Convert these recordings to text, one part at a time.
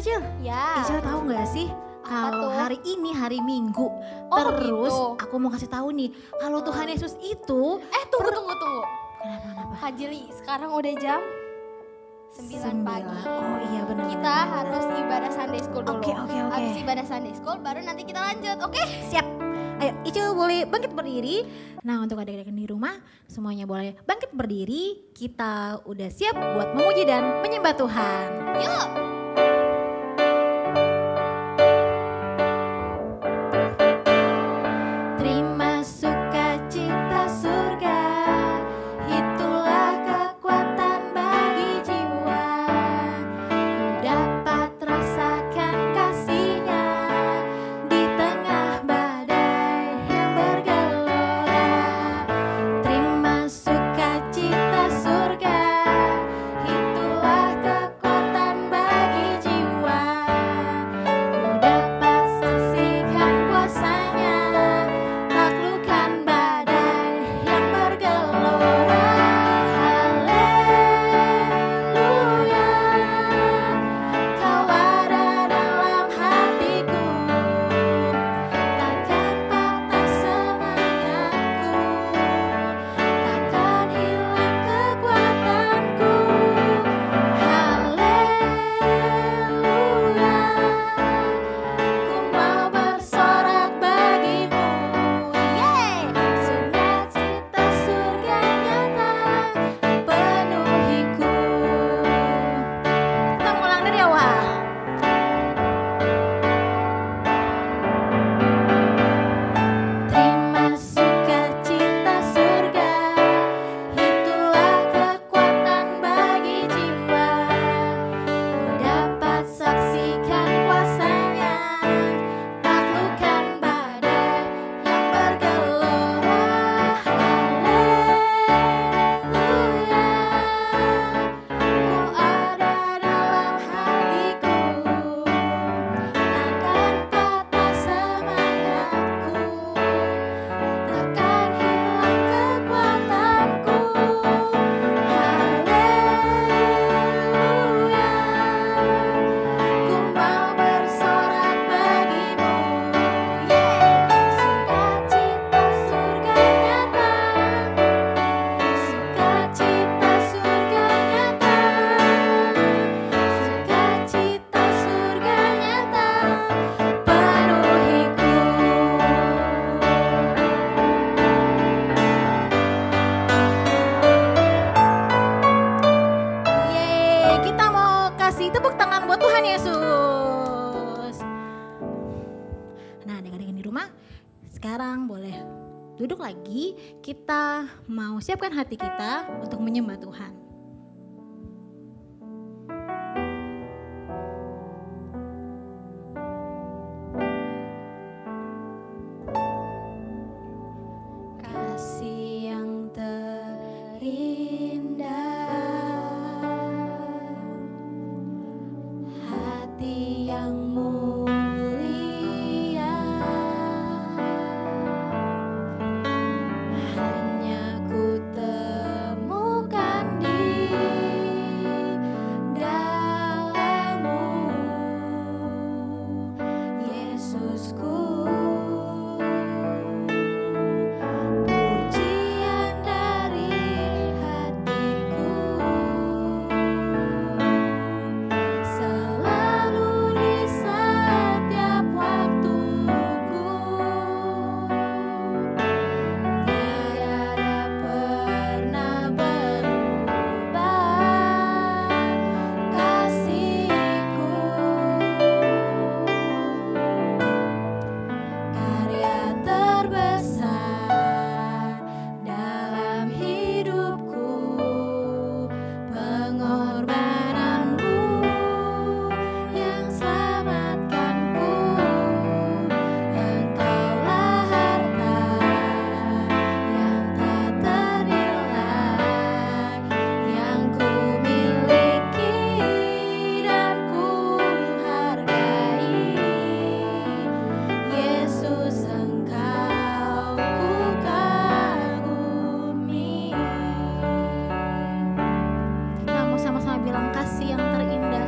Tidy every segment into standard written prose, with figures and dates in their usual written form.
Cil, Ya. Cil tahu nggak sih kalau tuh? hari ini hari Minggu, Oh, terus gitu. aku mau kasih tahu nih kalau Tuhan Yesus itu Tunggu. kenapa? Kak Jili, sekarang udah jam 9 pagi. Oh iya benar. Kita harus ibadah Sunday School dulu. Oke. Habis ibadah Sunday School baru nanti kita lanjut, oke? Siap. Ayo, Icil boleh bangkit berdiri. Nah, untuk adik-adik yang di rumah, semuanya boleh bangkit berdiri. Kita udah siap buat memuji dan menyembah Tuhan. Yuk. Terima sukacita surga, itulah kekuatan bagi jiwa. Ku dapat rasakan kasih-Nya di tengah badai yang bergelora. Terima sukacita surga, itulah kekuatan bagi jiwa. Ku dapat saksikan kuasa-Nya, taklukkan badai yang bergelora. Haleluya, Kau ada dalam hatiku, takkan patah semangatku, takkan hilang kekuatanku. Haleluya, ku mau bersorak bagimu. Yeay, sukacita surga nyata penuhiku. Kita ulang dari awal. Terima sukacita surga, itulah kekuatan bagi jiwa. Ku dapat saksikan kuasa-Nya, taklukkan badai yang bergelora. Haleluya, Kau ada dalam hatiku, takkan patah semangatku, takkan hilang kekuatanku. Haleluya, ku mau bersorak bagimu. Yeay, sukacita surga nyata, sukacita surga nyata, sukacita surga nyata penuhiku. Yeay, kita mau kasih tepuk tangan buat Tuhan Yesus. Nah, adik-adik yang di rumah, sekarang boleh duduk lagi. Kita mau siapkan hati kita untuk menyembah Tuhan. Kasih yang terindah, hati yang mulia, hanya ku temukan di dalam-Mu, Yesusku. Pujian dari hatiku, selalu di setiap waktuku. Tiada pernah berubah kasih-Ku. Karya terbesar dalam hidupku, pengorbanan-Mu yang selamatkanku. Engkaulah harta yang tak ternilai, yang ku miliki dan ku hargai. Yesus, Engkau ku kagumi. Kita mau sama-sama bilang kasih yang terindah.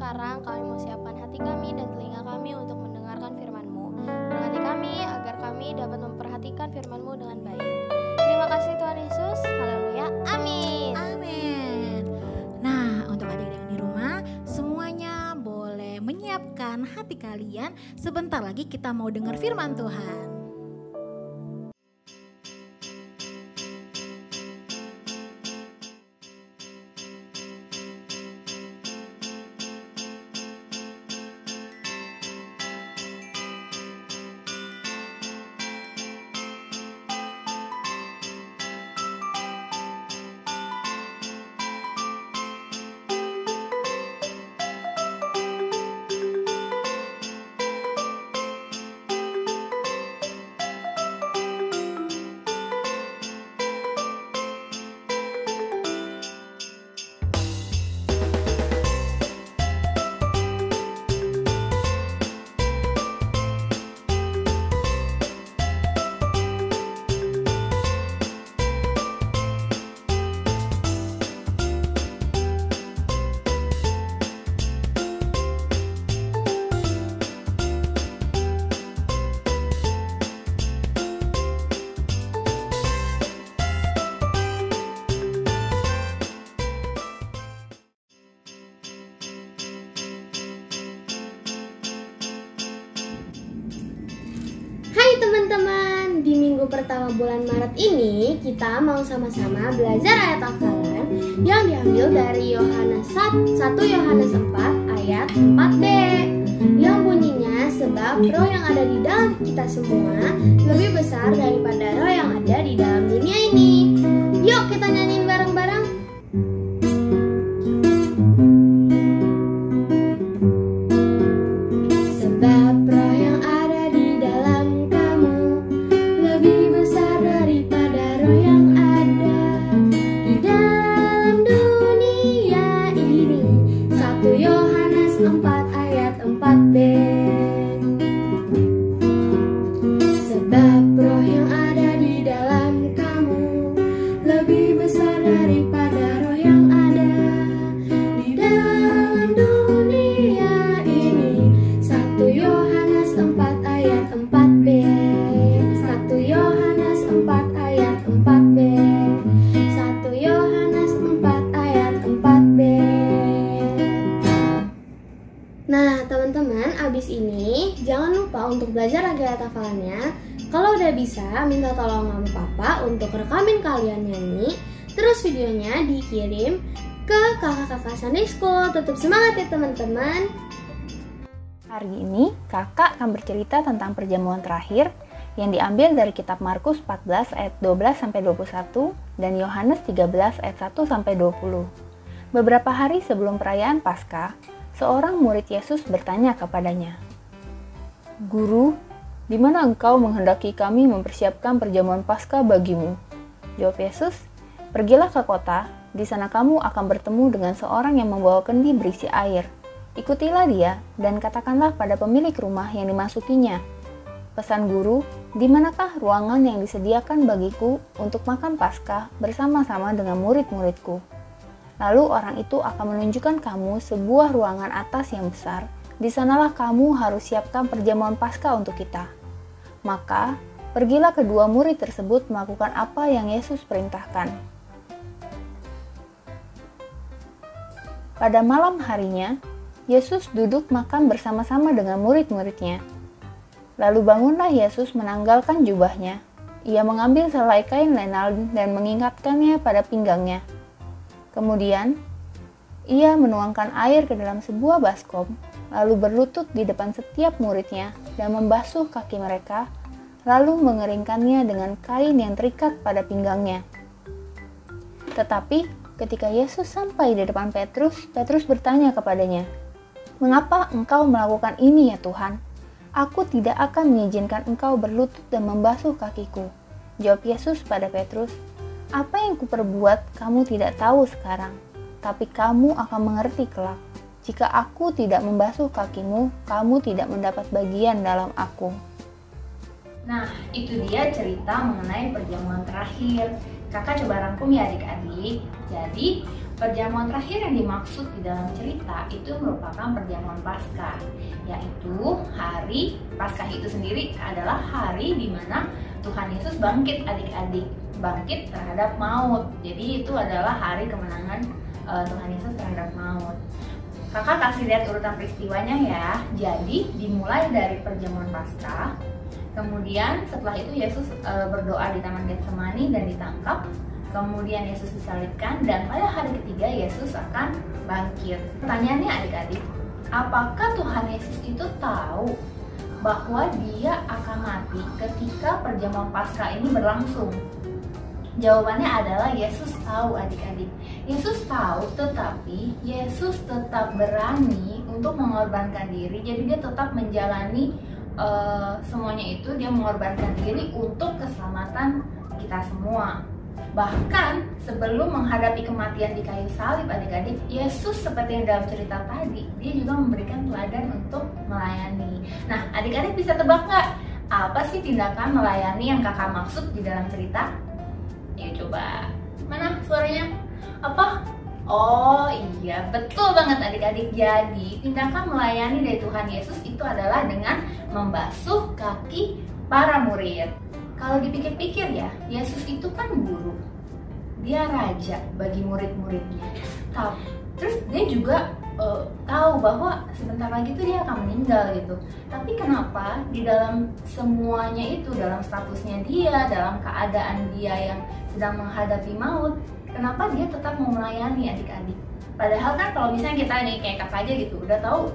sekarang kami mau siapkan hati kami dan telinga kami untuk mendengarkan firman-Mu. Berkati kami agar kami dapat memperhatikan firman-Mu dengan baik. Terima kasih Tuhan Yesus. Haleluya. Amin. Amin. Nah, untuk adik-adik di rumah, semuanya boleh menyiapkan hati kalian. Sebentar lagi kita mau dengar firman Tuhan. Hai teman-teman, di minggu pertama bulan Maret ini kita mau sama-sama belajar ayat hafalan yang diambil dari Yohanes 1 Yohanes 4 ayat 4b yang bunyinya, sebab roh yang ada di dalam kita semua lebih besar daripada roh yang ada di dalam dunia ini. Yuk kita nyanyiin bareng-bareng. Nah teman-teman, abis ini jangan lupa untuk belajar lagi ayat hafalannya. Kalau udah bisa, minta tolong mama papa untuk rekamin kalian nyanyi. Terus videonya dikirim ke kakak-kakak Sunday School. Tetap semangat ya teman-teman. Hari ini kakak akan bercerita tentang perjamuan terakhir yang diambil dari kitab Markus 14 ayat 12-21 dan Yohanes 13 ayat 1-20. Beberapa hari sebelum perayaan Paskah, seorang murid Yesus bertanya kepadanya, "Guru, di mana engkau menghendaki kami mempersiapkan perjamuan Paskah bagimu?" Jawab Yesus, "Pergilah ke kota, di sana kamu akan bertemu dengan seorang yang membawa kendi berisi air. Ikutilah dia dan katakanlah pada pemilik rumah yang dimasukinya, 'Pesan guru, di manakah ruangan yang disediakan bagiku untuk makan Paskah bersama-sama dengan murid-muridku?' Lalu orang itu akan menunjukkan kamu sebuah ruangan atas yang besar. Di sanalah kamu harus siapkan perjamuan Paskah untuk kita." Maka, pergilah kedua murid tersebut melakukan apa yang Yesus perintahkan. Pada malam harinya, Yesus duduk makan bersama-sama dengan murid-muridnya. Lalu bangunlah Yesus menanggalkan jubahnya. Ia mengambil selai kain lenal dan mengikatkannya pada pinggangnya. Kemudian, ia menuangkan air ke dalam sebuah baskom, lalu berlutut di depan setiap muridnya dan membasuh kaki mereka, lalu mengeringkannya dengan kain yang terikat pada pinggangnya. Tetapi ketika Yesus sampai di depan Petrus bertanya kepadanya, "Mengapa engkau melakukan ini ya Tuhan? Aku tidak akan mengizinkan engkau berlutut dan membasuh kakiku." Jawab Yesus pada Petrus, "Apa yang kuperbuat kamu tidak tahu sekarang, tapi kamu akan mengerti kelak. Jika aku tidak membasuh kakimu, kamu tidak mendapat bagian dalam aku." Nah, itu dia cerita mengenai perjamuan terakhir. Kakak coba rangkum ya adik-adik. Jadi, perjamuan terakhir yang dimaksud di dalam cerita itu merupakan perjamuan Paskah, yaitu hari Paskah itu sendiri adalah hari di mana Tuhan Yesus bangkit adik-adik, bangkit terhadap maut. Jadi itu adalah hari kemenangan Tuhan Yesus terhadap maut. Kakak kasih lihat urutan peristiwanya ya. Jadi dimulai dari perjamuan Paskah, kemudian setelah itu Yesus berdoa di Taman Getsemani dan ditangkap. Kemudian Yesus disalibkan dan pada hari ketiga Yesus akan bangkit. Pertanyaannya adik-adik, apakah Tuhan Yesus itu tahu bahwa dia akan mati ketika perjamuan Paskah ini berlangsung? Jawabannya adalah Yesus tahu adik-adik. Yesus tahu, tetapi Yesus tetap berani untuk mengorbankan diri. Jadi dia tetap menjalani semuanya itu, dia mengorbankan diri untuk keselamatan kita semua. Bahkan sebelum menghadapi kematian di kayu salib adik-adik, Yesus seperti yang dalam cerita tadi, dia juga memberikan teladan untuk melayani. Nah, adik-adik bisa tebak nggak apa sih tindakan melayani yang kakak maksud di dalam cerita? Yuk coba, mana suaranya? Apa? Oh iya, betul banget adik-adik. Jadi tindakan melayani dari Tuhan Yesus itu adalah dengan membasuh kaki para murid. Kalau dipikir-pikir ya, Yesus itu kan guru, dia raja bagi murid-muridnya. Terus dia juga tahu bahwa sebentar lagi tuh dia akan meninggal gitu. Tapi kenapa di dalam semuanya itu, dalam statusnya dia, dalam keadaan dia yang sedang menghadapi maut, kenapa dia tetap mau melayani adik-adik? Padahal kan kalau misalnya kita nih kayak kakak aja gitu, udah tahu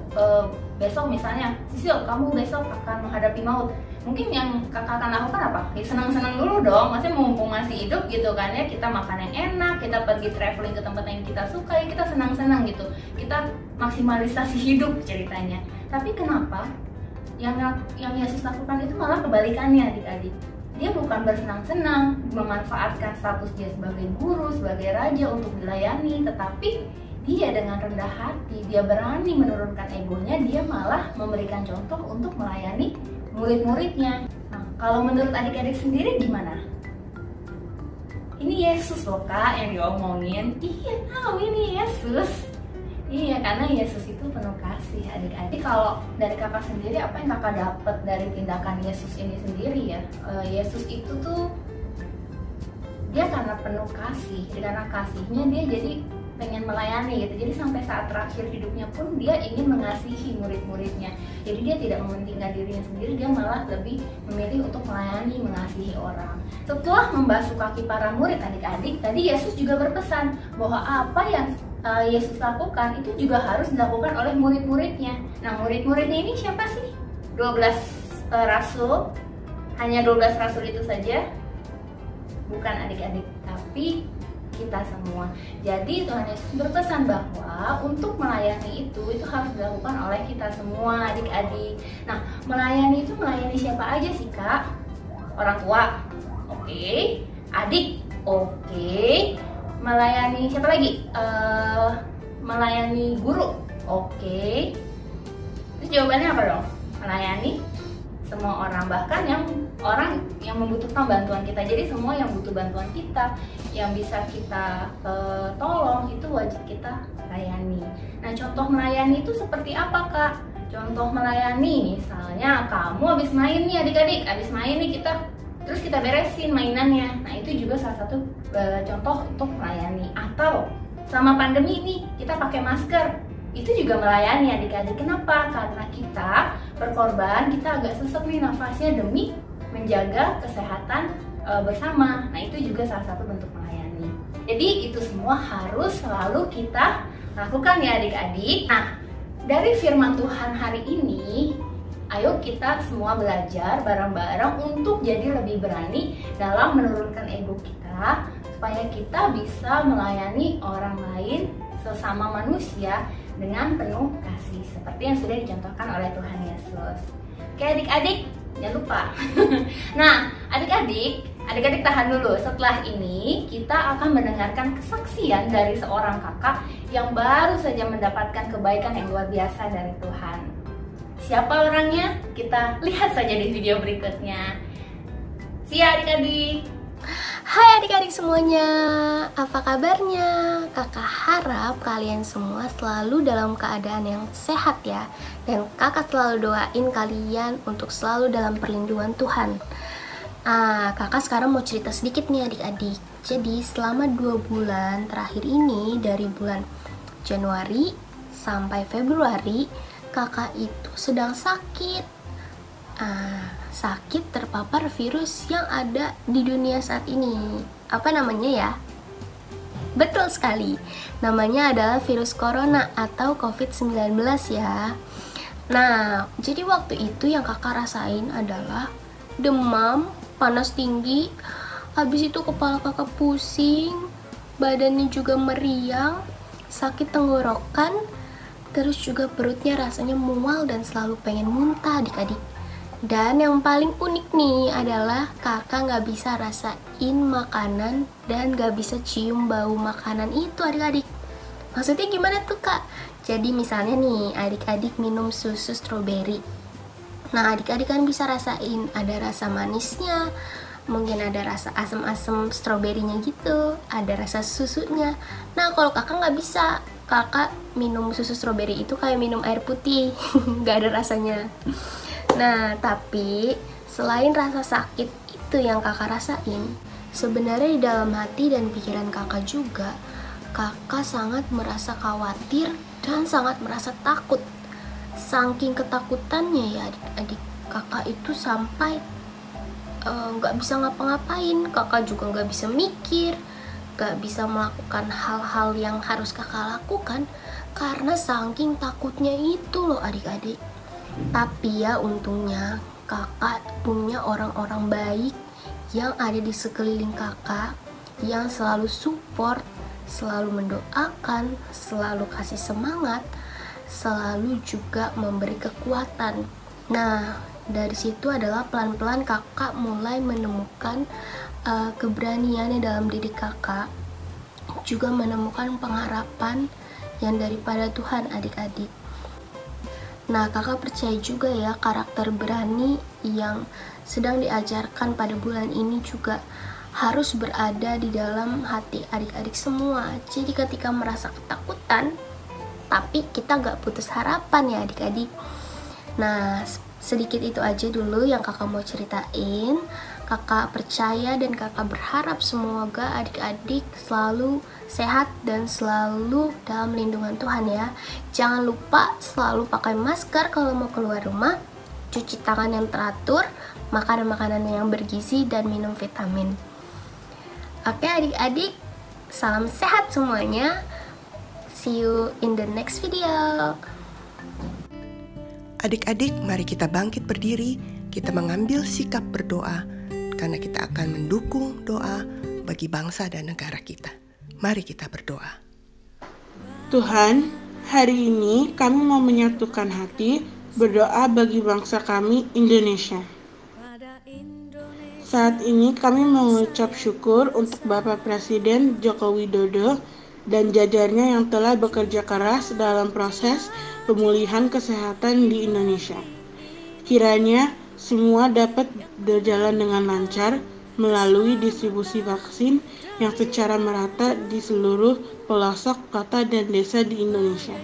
besok misalnya, Sisil kamu besok akan menghadapi maut. Mungkin yang kakak akan lakukan apa? Ya senang-senang dulu dong, maksudnya mumpung masih hidup gitu kan ya. Kita makan yang enak, kita pergi traveling ke tempat yang kita suka, ya kita senang-senang gitu. Kita maksimalisasi hidup ceritanya. Tapi kenapa yang Yesus lakukan itu malah kebalikannya adik-adik? Dia bukan bersenang-senang memanfaatkan status dia sebagai guru, sebagai raja untuk dilayani, tetapi dia dengan rendah hati, dia berani menurunkan egonya, dia malah memberikan contoh untuk melayani murid-muridnya. Nah, kalau menurut adik-adik sendiri gimana? Ini Yesus loh kak yang diomongin. Iya tahu ini Yesus. Iya, karena Yesus itu penuh kasih adik-adik. Kalau dari kakak sendiri, apa yang kakak dapat dari tindakan Yesus ini sendiri ya? Yesus itu tuh dia karena penuh kasih, karena kasihnya dia jadi pengen melayani gitu. Jadi sampai saat terakhir hidupnya pun dia ingin mengasihi murid-muridnya. Jadi dia tidak mementingkan dirinya sendiri, dia malah lebih memilih untuk melayani, mengasihi orang. Setelah membasuh kaki para murid adik-adik, tadi Yesus juga berpesan bahwa apa yang Yesus lakukan itu juga harus dilakukan oleh murid-muridnya. Nah, murid-muridnya ini siapa sih? 12 rasul. Hanya 12 rasul itu saja? Bukan adik-adik, tapi kita semua. Jadi Tuhan Yesus berpesan bahwa untuk melayani itu harus dilakukan oleh kita semua adik-adik. Nah, melayani itu melayani siapa aja sih kak? Orang tua, oke. Adik, oke. Melayani siapa lagi? Melayani guru, oke. Terus jawabannya apa dong? Melayani semua orang, bahkan orang yang membutuhkan bantuan kita. Jadi semua yang butuh bantuan kita, yang bisa kita tolong, itu wajib kita layani. Nah, contoh melayani itu seperti apa kak? Contoh melayani, misalnya kamu habis main nih adik-adik, habis main nih terus kita beresin mainannya. Nah, itu juga salah satu contoh untuk melayani. Atau selama pandemi ini kita pakai masker, itu juga melayani adik-adik. Kenapa? Karena kita berkorban, kita agak sesek nih nafasnya demi menjaga kesehatan bersama. Nah, itu juga salah satu bentuk melayani. Jadi itu semua harus selalu kita lakukan ya adik-adik. Nah, dari firman Tuhan hari ini, ayo kita semua belajar bareng-bareng untuk jadi lebih berani dalam menurunkan ego kita, supaya kita bisa melayani orang lain, sesama manusia, dengan penuh kasih seperti yang sudah dicontohkan oleh Tuhan Yesus. Oke adik-adik, jangan lupa. Nah, adik-adik tahan dulu. Setelah ini kita akan mendengarkan kesaksian dari seorang kakak yang baru saja mendapatkan kebaikan yang luar biasa dari Tuhan. Siapa orangnya? Kita lihat saja di video berikutnya. See ya adik-adik. Hai adik-adik semuanya, apa kabarnya? Kakak harap kalian semua selalu dalam keadaan yang sehat ya. Dan kakak selalu doain kalian untuk selalu dalam perlindungan Tuhan. Kakak sekarang mau cerita sedikit nih adik-adik. Jadi selama 2 bulan terakhir ini, dari bulan Januari sampai Februari, kakak itu sedang sakit. Sakit terpapar virus yang ada di dunia saat ini. Apa namanya ya? Betul sekali, namanya adalah virus corona atau COVID-19 ya. Nah, jadi waktu itu yang kakak rasain adalah demam, panas tinggi, habis itu kepala kakak pusing, badannya juga meriang, sakit tenggorokan, terus juga perutnya rasanya mual dan selalu pengen muntah adik-adik. Dan yang paling unik nih adalah kakak gak bisa rasain makanan dan gak bisa cium bau makanan itu adik-adik. Maksudnya gimana tuh kak? Jadi misalnya nih adik-adik minum susu stroberi. Nah adik-adik kan bisa rasain ada rasa manisnya, mungkin ada rasa asam-asam stroberinya gitu, ada rasa susunya. Nah kalau kakak gak bisa, kakak minum susu stroberi itu kayak minum air putih, gak ada rasanya. Nah, tapi selain rasa sakit itu yang kakak rasain, sebenarnya di dalam hati dan pikiran kakak juga, kakak sangat merasa khawatir dan sangat merasa takut. Saking ketakutannya ya adik-adik, kakak itu sampai gak bisa ngapa-ngapain, kakak juga gak bisa mikir, gak bisa melakukan hal-hal yang harus kakak lakukan, karena saking takutnya itu loh adik-adik. Tapi ya untungnya kakak punya orang-orang baik yang ada di sekeliling kakak, yang selalu support, selalu mendoakan, selalu kasih semangat, selalu juga memberi kekuatan. Nah dari situ adalah pelan-pelan kakak mulai menemukan keberaniannya dalam diri kakak, juga menemukan pengharapan yang daripada Tuhan adik-adik. Nah kakak percaya juga ya karakter berani yang sedang diajarkan pada bulan ini juga harus berada di dalam hati adik-adik semua. Jadi ketika merasa ketakutan, tapi kita gak putus harapan ya adik-adik. Nah sedikit itu aja dulu yang kakak mau ceritain. Kakak percaya dan kakak berharap semoga adik-adik selalu sehat dan selalu dalam lindungan Tuhan ya. Jangan lupa selalu pakai masker kalau mau keluar rumah, cuci tangan yang teratur, makan makanan yang bergizi, dan minum vitamin. Oke adik-adik, salam sehat semuanya. See you in the next video. Adik-adik, mari kita bangkit berdiri, kita mengambil sikap berdoa, karena kita akan mendukung doa bagi bangsa dan negara kita. Mari kita berdoa. Tuhan, hari ini kami mau menyatukan hati berdoa bagi bangsa kami, Indonesia. Saat ini kami mengucap syukur untuk Bapak Presiden Joko Widodo dan jajarnya yang telah bekerja keras dalam proses pemulihan kesehatan di Indonesia. Kiranya semua dapat berjalan dengan lancar melalui distribusi vaksin yang secara merata di seluruh pelosok kota dan desa di Indonesia.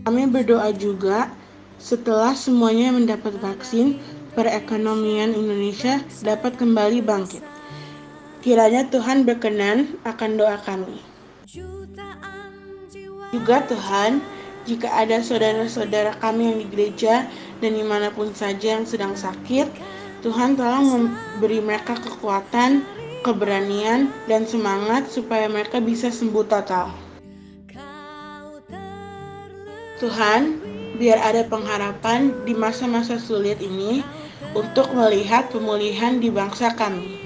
Kami berdoa juga setelah semuanya mendapat vaksin, perekonomian Indonesia dapat kembali bangkit. Kiranya Tuhan berkenan akan doa kami. Juga Tuhan, jika ada saudara-saudara kami yang di gereja dan dimanapun saja yang sedang sakit, Tuhan tolong memberi mereka kekuatan, keberanian, dan semangat supaya mereka bisa sembuh total. Tuhan, biar ada pengharapan di masa-masa sulit ini untuk melihat pemulihan di bangsa kami.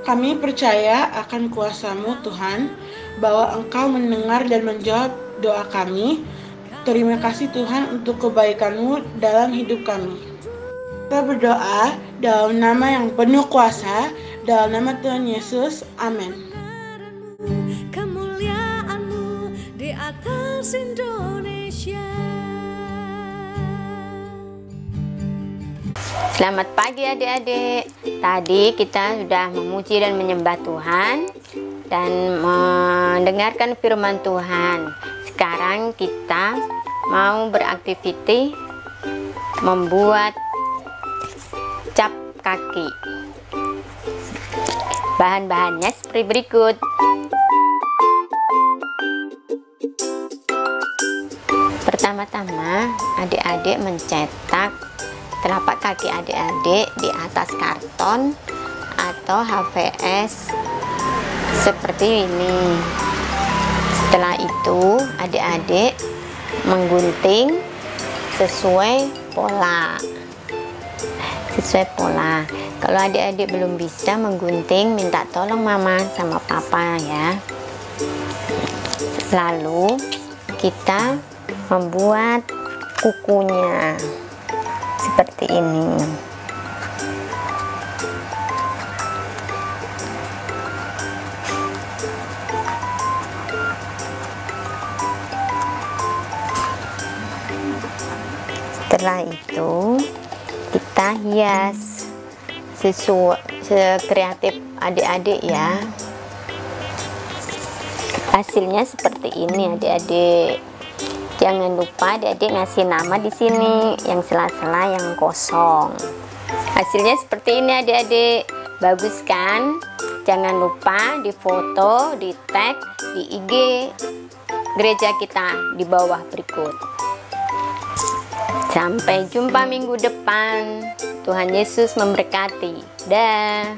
Kami percaya akan kuasa-Mu Tuhan, bahwa Engkau mendengar dan menjawab doa kami. Terima kasih Tuhan untuk kebaikan-Mu dalam hidup kami. Kita berdoa dalam nama yang penuh kuasa, dalam nama Tuhan Yesus. Amin. Kemuliaan-Mu di atas Indonesia. Selamat pagi adik-adik. Tadi kita sudah memuji dan menyembah Tuhan dan mendengarkan firman Tuhan. Sekarang kita mau beraktiviti membuat cap kaki. Bahan-bahannya seperti berikut. Pertama-tama adik-adik mencetak telapak kaki adik-adik di atas karton atau HVS seperti ini. Setelah itu adik-adik menggunting sesuai pola. Kalau adik-adik belum bisa menggunting, minta tolong mama sama papa ya. Lalu kita membuat kukunya seperti ini. Setelah itu kita hias sesuai sekreatif adik-adik ya. Hasilnya seperti ini adik-adik. Jangan lupa adik-adik ngasih nama di sini, yang sela-sela yang kosong. Hasilnya seperti ini adik-adik. Bagus kan? Jangan lupa difoto, di tag di IG gereja kita di bawah berikut. Sampai jumpa minggu depan. Tuhan Yesus memberkati. Dah.